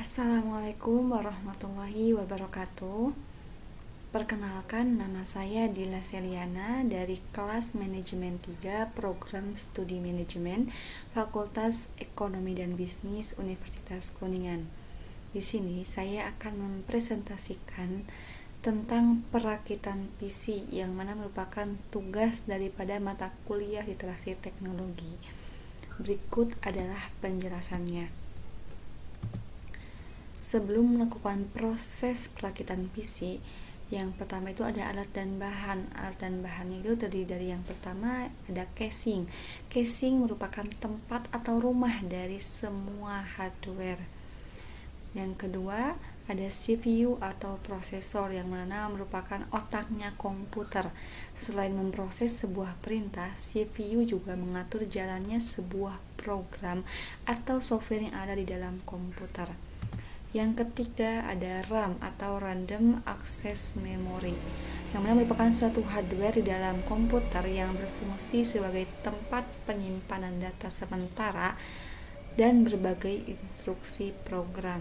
Assalamualaikum warahmatullahi wabarakatuh. Perkenalkan, nama saya Dila Seliana dari kelas Manajemen 3 Program Studi Manajemen Fakultas Ekonomi dan Bisnis Universitas Kuningan. Di sini saya akan mempresentasikan tentang perakitan PC yang mana merupakan tugas daripada mata kuliah literasi teknologi. Berikut adalah penjelasannya. Sebelum melakukan proses perakitan PC, yang pertama itu ada alat dan bahan. Alat dan bahannya itu terdiri dari yang pertama ada casing. Casing merupakan tempat atau rumah dari semua hardware. Yang kedua ada CPU atau prosesor yang mana merupakan otaknya komputer. Selain memproses sebuah perintah, CPU juga mengatur jalannya sebuah program atau software yang ada di dalam komputer. Yang ketiga ada RAM atau Random Access Memory, yang mana merupakan suatu hardware di dalam komputer yang berfungsi sebagai tempat penyimpanan data sementara dan berbagai instruksi program.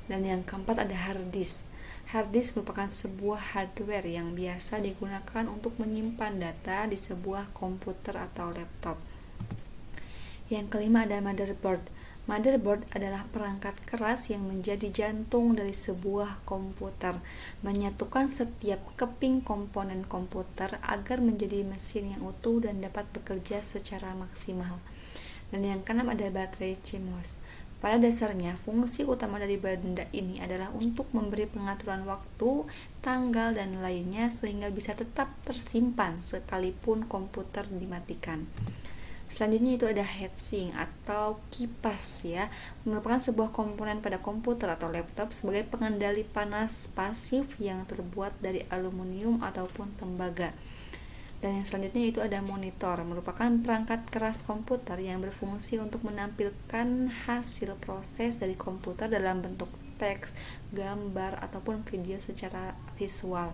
Dan yang keempat ada hard disk. Hard disk merupakan sebuah hardware yang biasa digunakan untuk menyimpan data di sebuah komputer atau laptop. Yang kelima ada motherboard. Motherboard adalah perangkat keras yang menjadi jantung dari sebuah komputer, menyatukan setiap keping komponen komputer agar menjadi mesin yang utuh dan dapat bekerja secara maksimal. Dan yang keenam ada baterai CMOS. Pada dasarnya, fungsi utama dari benda ini adalah untuk memberi pengaturan waktu, tanggal, dan lainnya sehingga bisa tetap tersimpan sekalipun komputer dimatikan. Selanjutnya itu ada heatsink atau kipas ya, merupakan sebuah komponen pada komputer atau laptop sebagai pengendali panas pasif yang terbuat dari aluminium ataupun tembaga. Dan yang selanjutnya itu ada monitor, merupakan perangkat keras komputer yang berfungsi untuk menampilkan hasil proses dari komputer dalam bentuk teks, gambar, ataupun video secara visual.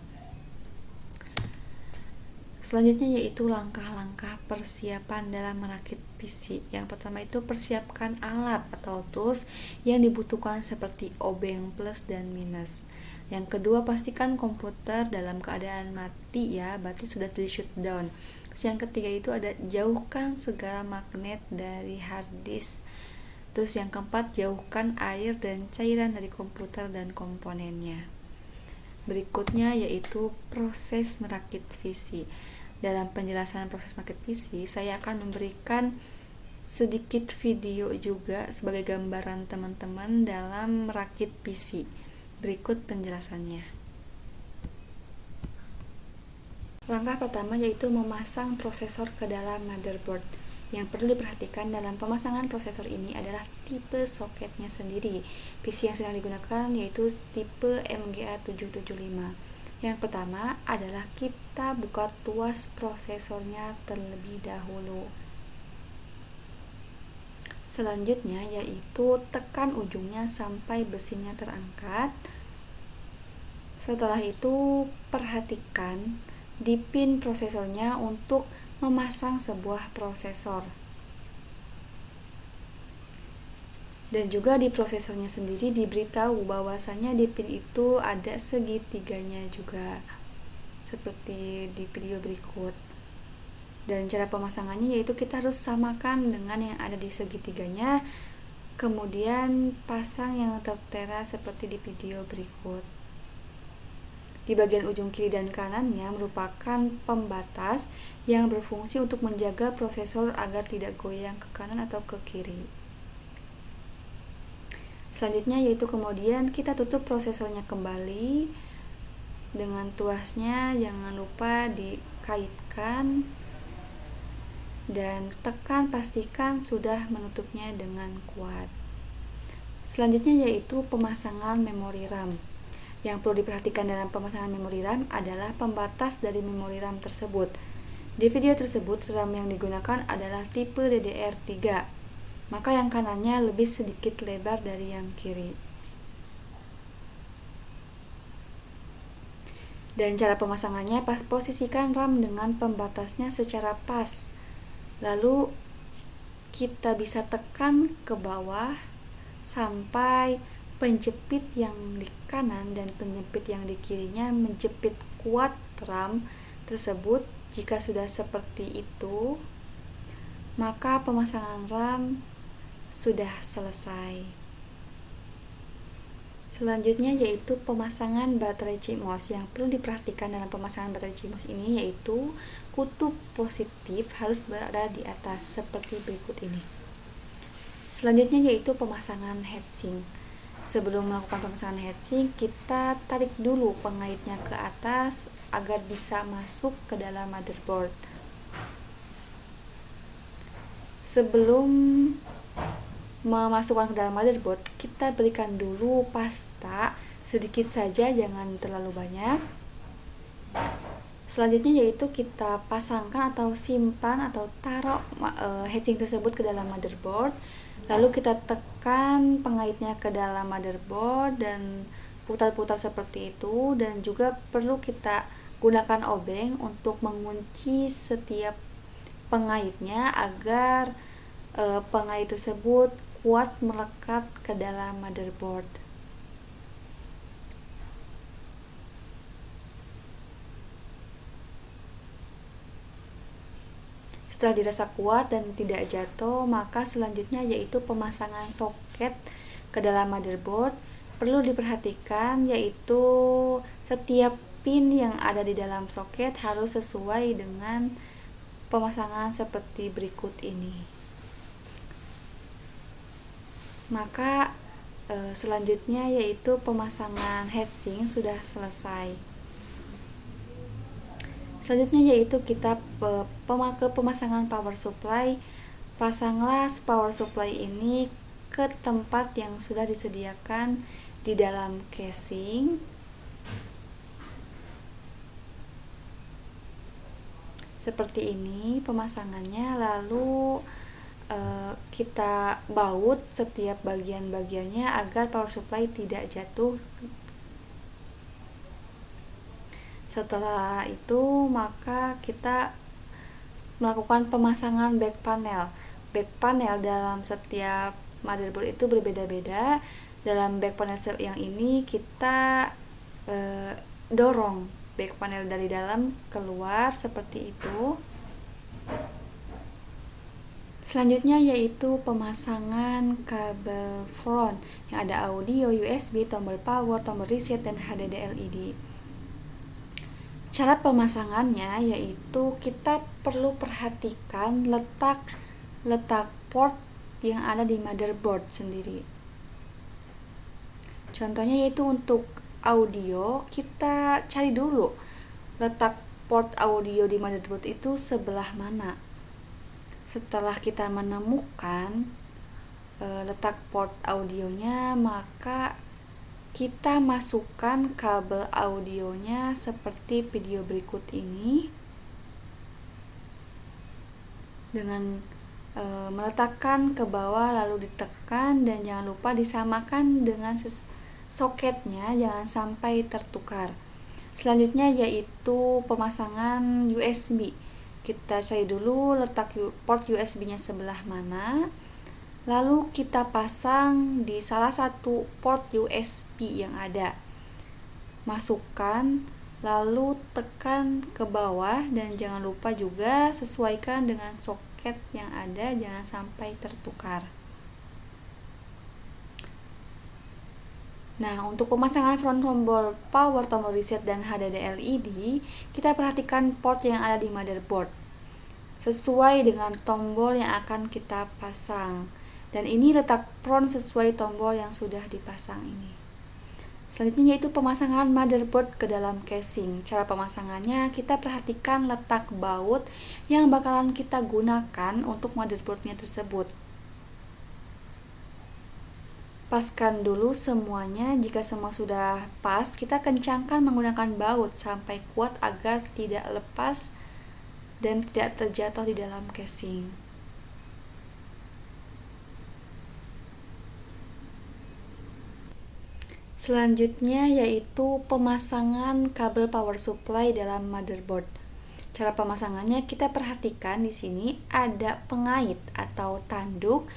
Selanjutnya yaitu langkah-langkah persiapan dalam merakit PC. Yang pertama itu persiapkan alat atau tools yang dibutuhkan seperti obeng plus dan minus. Yang kedua, pastikan komputer dalam keadaan mati ya, berarti sudah di shutdown. Yang ketiga itu ada jauhkan segala magnet dari hard disk. Terus yang keempat, jauhkan air dan cairan dari komputer dan komponennya. Berikutnya yaitu proses merakit PC. Dalam penjelasan proses merakit PC, saya akan memberikan sedikit video juga sebagai gambaran teman-teman dalam merakit PC. Berikut penjelasannya. Langkah pertama yaitu memasang prosesor ke dalam motherboard. Yang perlu diperhatikan dalam pemasangan prosesor ini adalah tipe soketnya sendiri. PC yang sedang digunakan yaitu tipe MGA 775. Yang pertama adalah kita buka tuas prosesornya terlebih dahulu. Selanjutnya yaitu tekan ujungnya sampai besinya terangkat. Setelah itu perhatikan di pin prosesornya untuk memasang sebuah prosesor. Dan juga di prosesornya sendiri diberitahu bahwasanya di pin itu ada segitiganya juga, seperti di video berikut. Dan cara pemasangannya yaitu kita harus samakan dengan yang ada di segitiganya, kemudian pasang yang tertera seperti di video berikut. Di bagian ujung kiri dan kanannya merupakan pembatas yang berfungsi untuk menjaga prosesor agar tidak goyang ke kanan atau ke kiri. Selanjutnya yaitu kemudian kita tutup prosesornya kembali dengan tuasnya, jangan lupa dikaitkan dan tekan pastikan sudah menutupnya dengan kuat. Selanjutnya yaitu pemasangan memori RAM. Yang perlu diperhatikan dalam pemasangan memori RAM adalah pembatas dari memori RAM tersebut. Di video tersebut RAM yang digunakan adalah tipe DDR3, maka yang kanannya lebih sedikit lebar dari yang kiri. Dan cara pemasangannya, posisikan RAM dengan pembatasnya secara pas. Lalu kita bisa tekan ke bawah sampai penjepit yang di kanan dan penjepit yang di kirinya menjepit kuat RAM tersebut. Jika sudah seperti itu, maka pemasangan RAM sudah selesai. Selanjutnya yaitu pemasangan baterai CMOS. Yang perlu diperhatikan dalam pemasangan baterai CMOS ini yaitu kutub positif harus berada di atas seperti berikut ini. Selanjutnya yaitu pemasangan heatsink. Sebelum melakukan pemasangan heatsink, kita tarik dulu pengaitnya ke atas agar bisa masuk ke dalam motherboard. Sebelum memasukkan ke dalam motherboard, kita berikan dulu pasta sedikit saja, jangan terlalu banyak. Selanjutnya yaitu kita pasangkan atau simpan atau taruh heatsink tersebut ke dalam motherboard. Lalu kita tekan pengaitnya ke dalam motherboard dan putar-putar seperti itu, dan juga perlu kita gunakan obeng untuk mengunci setiap pengaitnya agar pengait tersebut kuat melekat ke dalam motherboard. Setelah dirasa kuat dan tidak jatuh, maka selanjutnya yaitu pemasangan soket ke dalam motherboard. Perlu diperhatikan yaitu setiap pin yang ada di dalam soket harus sesuai dengan pemasangan seperti berikut ini. Maka selanjutnya yaitu pemasangan heatsink sudah selesai. Selanjutnya yaitu kita pemasangan power supply. Pasanglah power supply ini ke tempat yang sudah disediakan di dalam casing. Seperti ini pemasangannya. Lalu kita baut setiap bagian-bagiannya agar power supply tidak jatuh. Setelah itu maka kita melakukan pemasangan back panel. Back panel dalam setiap motherboard itu berbeda-beda. Dalam back panel yang ini kita dorong back panel dari dalam keluar seperti itu. Selanjutnya yaitu pemasangan kabel front yang ada audio, USB, tombol power, tombol reset, dan HDD LED. Cara pemasangannya yaitu kita perlu perhatikan letak port yang ada di motherboard sendiri. Contohnya yaitu untuk audio, kita cari dulu letak port audio di motherboard itu sebelah mana. Setelah kita menemukan letak port audionya, maka kita masukkan kabel audionya seperti video berikut ini dengan meletakkan ke bawah lalu ditekan, dan jangan lupa disamakan dengan soketnya, jangan sampai tertukar. Selanjutnya yaitu pemasangan USB. Kita cari dulu letak port USB-nya sebelah mana, lalu kita pasang di salah satu port USB yang ada. Masukkan, lalu tekan ke bawah, dan jangan lupa juga sesuaikan dengan soket yang ada, jangan sampai tertukar. Nah, untuk pemasangan front tombol power, tombol reset, dan HDD LED, kita perhatikan port yang ada di motherboard sesuai dengan tombol yang akan kita pasang. Dan ini letak front sesuai tombol yang sudah dipasang ini. Selanjutnya yaitu pemasangan motherboard ke dalam casing. Cara pemasangannya, kita perhatikan letak baut yang bakalan kita gunakan untuk motherboardnya tersebut. Paskan dulu semuanya. Jika semua sudah pas, kita kencangkan menggunakan baut sampai kuat agar tidak lepas dan tidak terjatuh di dalam casing. Selanjutnya yaitu pemasangan kabel power supply dalam motherboard. Cara pemasangannya, kita perhatikan di sini ada pengait atau tanduk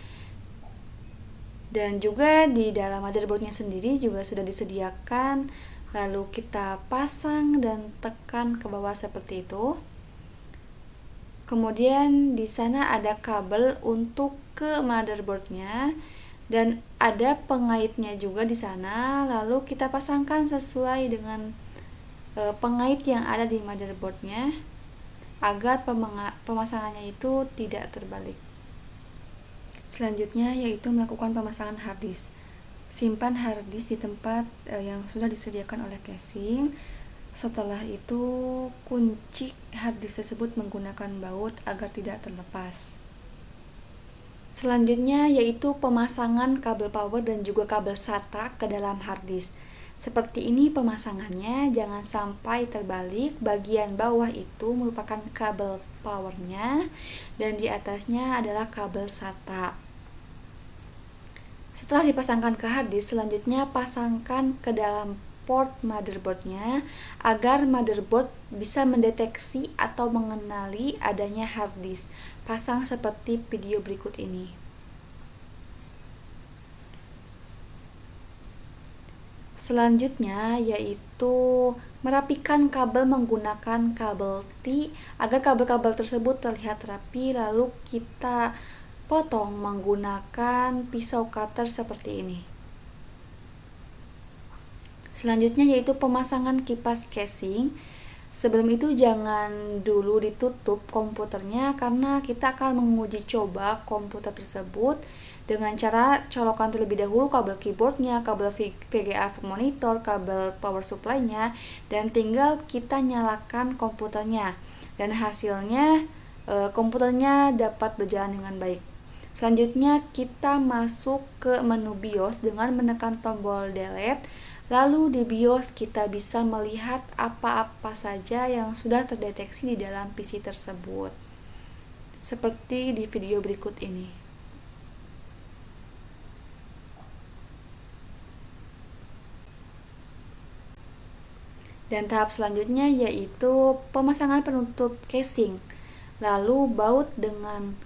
Dan juga di dalam motherboardnya sendiri juga sudah disediakan, lalu kita pasang dan tekan ke bawah seperti itu. Kemudian di sana ada kabel untuk ke motherboardnya dan ada pengaitnya juga di sana, lalu kita pasangkan sesuai dengan pengait yang ada di motherboardnya agar pemasangannya itu tidak terbalik. Selanjutnya yaitu melakukan pemasangan hard disk. Simpan hard disk di tempat yang sudah disediakan oleh casing. Setelah itu kunci hard disk tersebut menggunakan baut agar tidak terlepas. Selanjutnya yaitu pemasangan kabel power dan juga kabel SATA ke dalam hard disk. Seperti ini pemasangannya, jangan sampai terbalik. Bagian bawah itu merupakan kabel powernya dan di atasnya adalah kabel SATA. Setelah dipasangkan ke hard disk, selanjutnya pasangkan ke dalam port motherboardnya agar motherboard bisa mendeteksi atau mengenali adanya hard disk. Pasang seperti video berikut ini. Selanjutnya yaitu merapikan kabel menggunakan kabel T agar kabel-kabel tersebut terlihat rapi, lalu kita potong menggunakan pisau cutter seperti ini. Selanjutnya yaitu pemasangan kipas casing. Sebelum itu jangan dulu ditutup komputernya karena kita akan menguji coba komputer tersebut dengan cara colokan terlebih dahulu kabel keyboardnya, kabel VGA monitor, kabel power supply-nya, dan tinggal kita nyalakan komputernya dan hasilnya komputernya dapat berjalan dengan baik. Selanjutnya kita masuk ke menu BIOS dengan menekan tombol delete. Lalu di BIOS kita bisa melihat apa-apa saja yang sudah terdeteksi di dalam PC tersebut. Seperti di video berikut ini. Dan tahap selanjutnya yaitu pemasangan penutup casing. Lalu baut dengan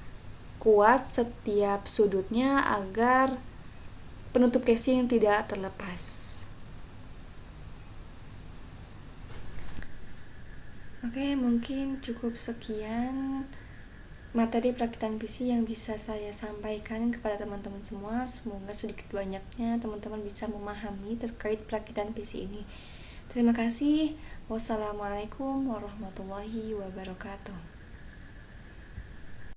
kuat setiap sudutnya agar penutup casing tidak terlepas. Oke, mungkin cukup sekian materi perakitan PC yang bisa saya sampaikan kepada teman-teman semua. Semoga sedikit banyaknya teman-teman bisa memahami terkait perakitan PC ini. Terima kasih. Wassalamualaikum warahmatullahi wabarakatuh.